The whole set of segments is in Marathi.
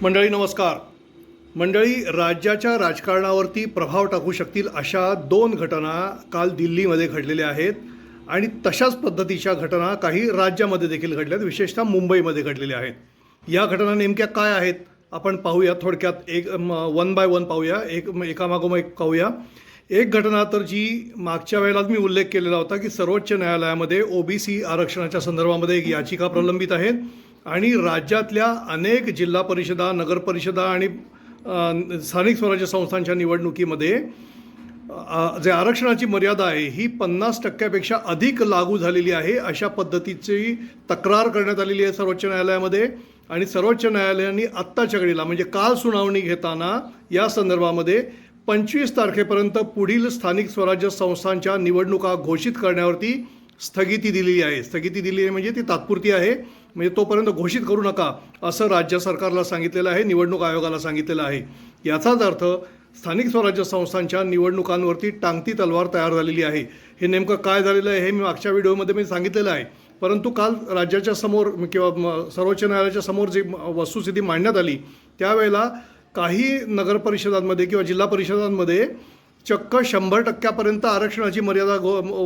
मंडळी नमस्कार. मंडळी, राज्याच्या राजकारणावरती प्रभाव टाकू शकतील अशा दोन घटना काल दिल्लीमध्ये घडलेल्या आहेत आणि तशाच पद्धतीच्या घटना काही राज्यामध्ये देखील घडल्यात, विशेषतः मुंबईमध्ये घडलेल्या आहेत. या घटना नेमक्या काय आहेत आपण पाहूया. थोडक्यात वन बाय वन पाहूया, एकामागोमाग एक पाहूया. एक घटना तर जी मागच्या वेळेलाच मी उल्लेख केलेला होता की सर्वोच्च न्यायालयामध्ये ओबीसी आरक्षणाच्या संदर्भामध्ये एक याचिका प्रलंबित आहे आणि राज्यातल्या अनेक जिल्हा परिषदा, नगर परिषदा आणि स्थानिक स्वराज्य संस्थांच्या निवडणुकीमध्ये जे आरक्षणाची मर्यादा आहे ही 50% अधिक लागू झालेली आहे अशा पद्धतीची तक्रार करण्यात आलेली आहे सर्वोच्च न्यायालयामध्ये. आणि सर्वोच्च न्यायालयाने आत्ताच्या घडीला म्हणजे काल सुनावणी घेताना या संदर्भामध्ये 25 तारखेपर्यंत पुढील स्थानिक स्वराज्य संस्थांच्या निवडणुका घोषित करण्यावरती स्थगिती दिलेली आहे. स्थगिती दिलेली आहे म्हणजे ती तात्पुरती आहे, म्हणजे तोपर्यंत घोषित करू नका असं राज्य सरकारला सांगितलेलं आहे, निवडणूक आयोगाला सांगितलेलं आहे. याचाच अर्थ स्थानिक स्वराज्य संस्थांच्या निवडणुकांवरती टांगती तलवार तयार झालेली आहे. हे नेमकं काय झालेलं आहे हे मी मागच्या व्हिडिओमध्ये मी सांगितलेलं आहे, परंतु काल राज्याच्या समोर किंवा सर्वोच्च न्यायालयाच्या समोर जी वस्तुस्थिती मांडण्यात आली त्यावेळेला काही नगरपरिषदांमध्ये किंवा जिल्हा परिषदांमध्ये चक्क 100% आरक्षणाची मर्यादा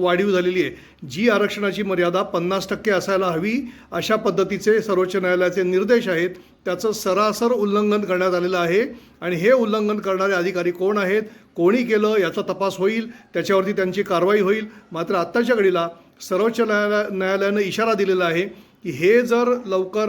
वाढीव झालेली आहे. जी आरक्षणाची मर्यादा 50% असायला हवी अशा पद्धतीचे सर्वोच्च न्यायालयाचे निर्देश आहेत, त्याचं सरासर उल्लंघन करण्यात आलेलं आहे. आणि हे उल्लंघन करणारे अधिकारी कोण आहेत, कोणी केलं याचा तपास होईल, त्याच्यावरती त्यांची कारवाई होईल. मात्र आत्ताच्या घडीला सर्वोच्च न्यायालयानं इशारा दिलेला आहे की हे जर लवकर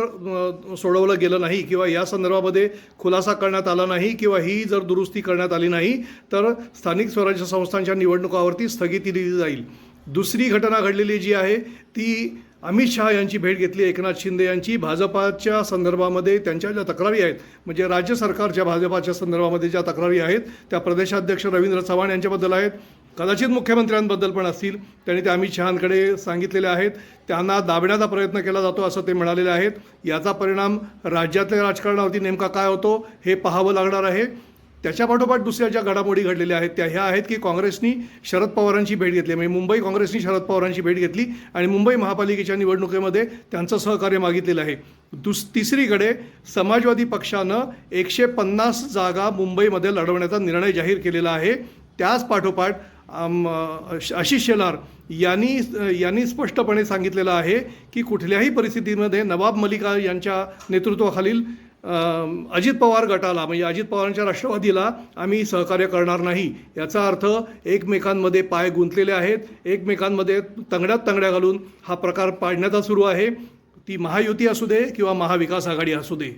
सोडवलं गेलं नाही किंवा या संदर्भामध्ये खुलासा करण्यात आला नाही किंवा ही जर दुरुस्ती करण्यात आली नाही तर स्थानिक स्वराज्य संस्थांच्या निवडणुकावरती स्थगिती दिली जाईल. दुसरी घटना घडलेली जी आहे ती अमित शहा यांची भेट घेतली, एकनाथ शिंदे यांची. भाजपाच्या संदर्भामध्ये त्यांच्या ज्या तक्रारी आहेत, म्हणजे राज्य सरकारच्या भाजपाच्या संदर्भामध्ये ज्या तक्रारी आहेत त्या प्रदेशाध्यक्ष रवींद्र चव्हाण यांच्याबद्दल आहेत, कदाचित मुख्यमंत्र्यांबद्दल पण असतील. त्यांनी ते अमित शहांकडे सांगितलेले आहेत. त्यांना दाबण्याचा प्रयत्न केला जातो असं ते म्हणालेले आहेत. याचा परिणाम राज्यातल्या राजकारणावरती नेमका काय होतो हे पाहावं लागणार आहे. त्याच्यापाठोपाठ दुसऱ्या ज्या घडामोडी घडलेल्या आहेत त्या ह्या आहेत की काँग्रेसनी शरद पवारांची भेट घेतली, म्हणजे मुंबई काँग्रेसनी शरद पवारांची भेट घेतली आणि मुंबई महापालिकेच्या निवडणुकीमध्ये त्यांचं सहकार्य मागितलेलं आहे. तिसरीकडे समाजवादी पक्षानं 150 जागा मुंबईमध्ये लढवण्याचा निर्णय जाहीर केलेला आहे. त्याच पाठोपाठ आशिष शेलार यांनी स्पष्टपणे सांगितलेलं आहे की कुठल्याही परिस्थितीमध्ये नवाब मलिक यांच्या नेतृत्वाखालील अजित पवार गटाला, म्हणजे अजित पवारांच्या राष्ट्रवादीला आम्ही सहकार्य करणार नाही. याचा अर्थ एकमेकांमध्ये पाय गुंतलेले आहेत, एकमेकांमध्ये तंगड्या घालून हा प्रकार पाडण्याचा सुरू आहे. ती महायुती असू दे किंवा महाविकास आघाडी असू दे.